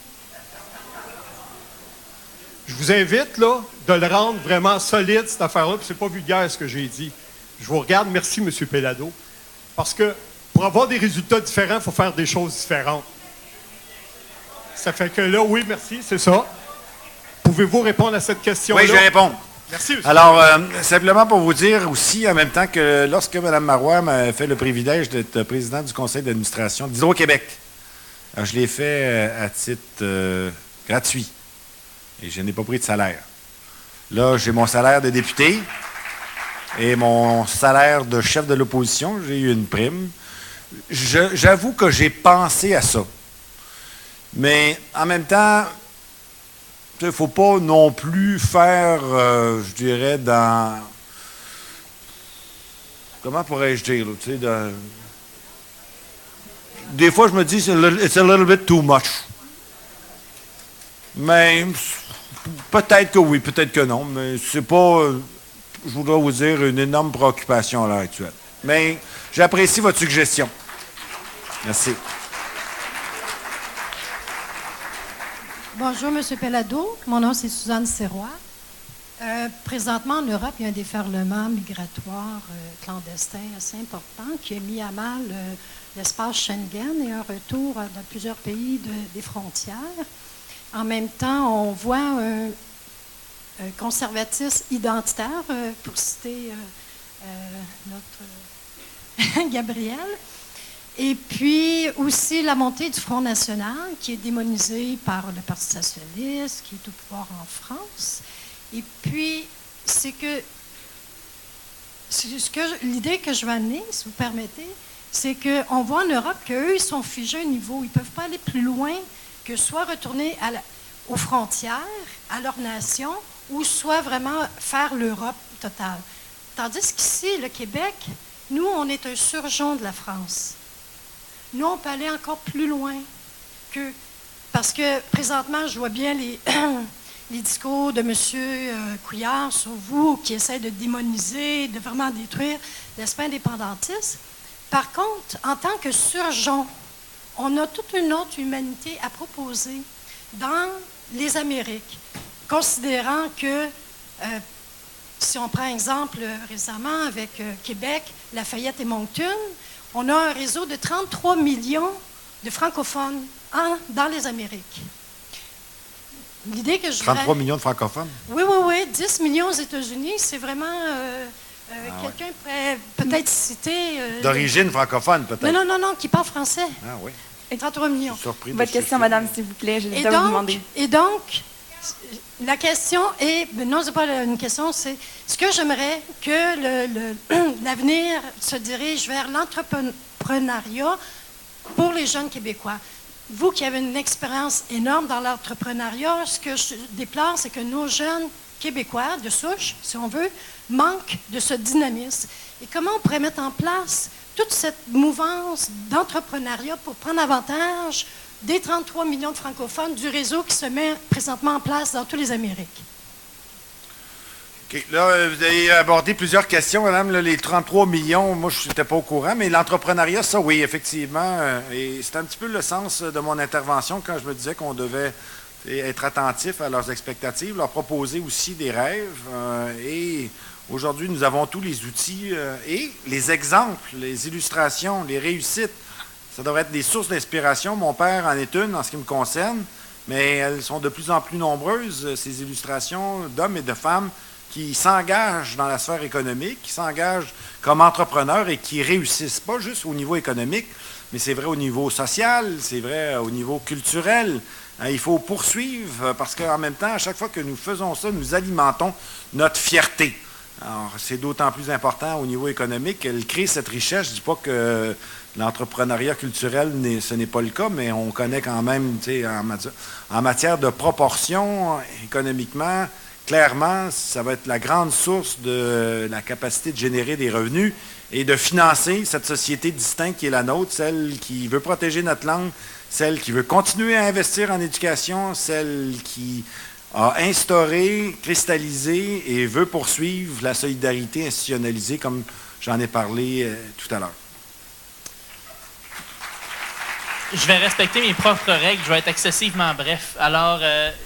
Je vous invite, là, de le rendre vraiment solide, cette affaire-là, puis c'est pas vulgaire ce que j'ai dit. Je vous regarde, merci, M. Péladeau, parce que pour avoir des résultats différents, il faut faire des choses différentes. Ça fait que là, oui, merci, c'est ça. Pouvez-vous répondre à cette question-là? Oui, je vais répondre. Merci, monsieur. Alors, simplement pour vous dire aussi, en même temps que lorsque Mme Marois m'a fait le privilège d'être président du conseil d'administration d'Hydro-Québec, je l'ai fait à titre gratuit et je n'ai pas pris de salaire. Là, j'ai mon salaire de député et mon salaire de chef de l'opposition. J'ai eu une prime. J'avoue que j'ai pensé à ça. Mais en même temps, il ne faut pas non plus faire, je dirais, dans... Comment pourrais-je dire? Tu sais, des fois, je me dis, it's a little bit too much. Mais peut-être que oui, peut-être que non. Mais c'est pas, je voudrais vous dire, une énorme préoccupation à l'heure actuelle. Mais j'apprécie votre suggestion. Merci. Bonjour, M. Pellado. Mon nom, c'est Suzanne Serrois. Présentement, en Europe, il y a un déferlement migratoire clandestin assez important qui a mis à mal l'espace Schengen et un retour dans plusieurs pays des frontières. En même temps, on voit un conservatisme identitaire, pour citer notre Gabriel. Et puis aussi la montée du Front national, qui est démonisé par le Parti socialiste, qui est au pouvoir en France. Et puis, c'est que l'idée que je vais amener, si vous permettez, c'est qu'on voit en Europe qu'eux, ils sont figés à un niveau. Ils ne peuvent pas aller plus loin que soit retourner aux frontières, à leur nation, ou soit vraiment faire l'Europe totale. Tandis qu'ici, le Québec, nous, on est un surgeon de la France. Nous, on peut aller encore plus loin que... Parce que présentement, je vois bien les discours de M. Couillard sur vous, qui essaie de démoniser, de vraiment détruire l'esprit indépendantiste. Par contre, en tant que surgeon, on a toute une autre humanité à proposer dans les Amériques, considérant que, si on prend exemple récemment avec Québec, Lafayette et Moncton, on a un réseau de 33 millions de francophones dans les Amériques. L'idée que je 33 millions de francophones? Oui, 10 millions aux États-Unis, c'est vraiment... quelqu'un pourrait peut-être citer... D'origine francophone, peut-être? Non, qui parle français. Ah oui. 33 millions. Je suis surpris de Votre question, madame, s'il vous plaît, je vais vous demander. Et donc, la question est... Non, ce n'est pas une question, c'est... Ce que j'aimerais que l'avenir se dirige vers l'entrepreneuriat pour les jeunes Québécois. Vous qui avez une expérience énorme dans l'entrepreneuriat, ce que je déplore, c'est que nos jeunes Québécois, de souche, si on veut, manquent de ce dynamisme. Et comment on pourrait mettre en place toute cette mouvance d'entrepreneuriat pour prendre avantage des 33 millions de francophones du réseau qui se met présentement en place dans toutes les Amériques? OK. Là, vous avez abordé plusieurs questions, madame. Là, les 33 millions, moi, je n'étais pas au courant, mais l'entrepreneuriat, ça, oui, effectivement. Et c'est un petit peu le sens de mon intervention quand je me disais qu'on devait être attentif à leurs expectatives, leur proposer aussi des rêves. Et aujourd'hui, nous avons tous les outils et les exemples, les illustrations, les réussites. Ça devrait être des sources d'inspiration. Mon père en est une en ce qui me concerne, mais elles sont de plus en plus nombreuses, ces illustrations d'hommes et de femmes qui s'engagent dans la sphère économique, qui s'engagent comme entrepreneurs et qui réussissent, pas juste au niveau économique, mais c'est vrai au niveau social, c'est vrai au niveau culturel. Il faut poursuivre parce qu'en même temps, à chaque fois que nous faisons ça, nous alimentons notre fierté. Alors, c'est d'autant plus important au niveau économique qu'elle crée cette richesse. Je ne dis pas que l'entrepreneuriat culturel, ce n'est pas le cas, mais on connaît quand même, en matière de proportion, économiquement, clairement, ça va être la grande source de la capacité de générer des revenus et de financer cette société distincte qui est la nôtre, celle qui veut protéger notre langue, celle qui veut continuer à investir en éducation, celle qui a instauré, cristallisé et veut poursuivre la solidarité institutionnalisée, comme j'en ai parlé tout à l'heure. Je vais respecter mes propres règles, je vais être excessivement bref. Alors,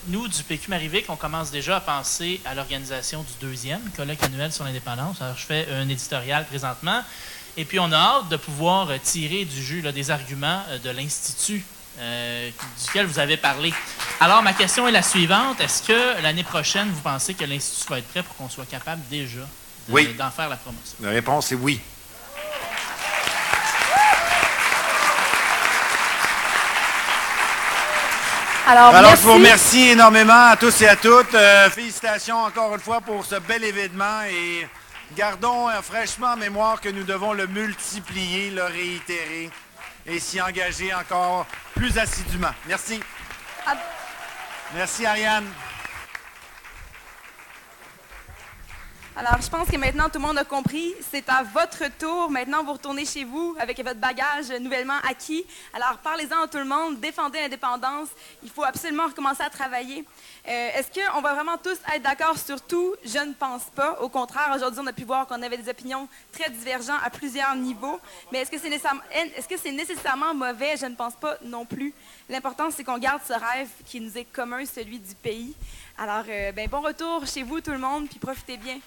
nous, du PQ Marivic, on commence déjà à penser à l'organisation du 2e colloque annuel sur l'indépendance. Alors, je fais un éditorial présentement. Et puis, on a hâte de pouvoir tirer du jus là, des arguments de l'Institut duquel vous avez parlé. Alors, ma question est la suivante. Est-ce que l'année prochaine, vous pensez que l'Institut va être prêt pour qu'on soit capable déjà d'en faire la promotion? La réponse est oui. Alors je vous remercie énormément à tous et à toutes. Félicitations encore une fois pour ce bel événement et Gardons fraîchement en mémoire que nous devons le multiplier, le réitérer et s'y engager encore plus assidûment. Merci. Merci, Ariane. Alors, je pense que maintenant, tout le monde a compris. C'est à votre tour. Maintenant, vous retournez chez vous avec votre bagage nouvellement acquis. Alors, parlez-en à tout le monde. Défendez l'indépendance. Il faut absolument recommencer à travailler. Est-ce qu'on va vraiment tous être d'accord sur tout? Je ne pense pas. Au contraire, aujourd'hui, on a pu voir qu'on avait des opinions très divergentes à plusieurs niveaux. Mais est-ce que c'est nécessairement mauvais? Je ne pense pas non plus. L'important, c'est qu'on garde ce rêve qui nous est commun, celui du pays. Alors, bon retour chez vous, tout le monde, puis profitez bien.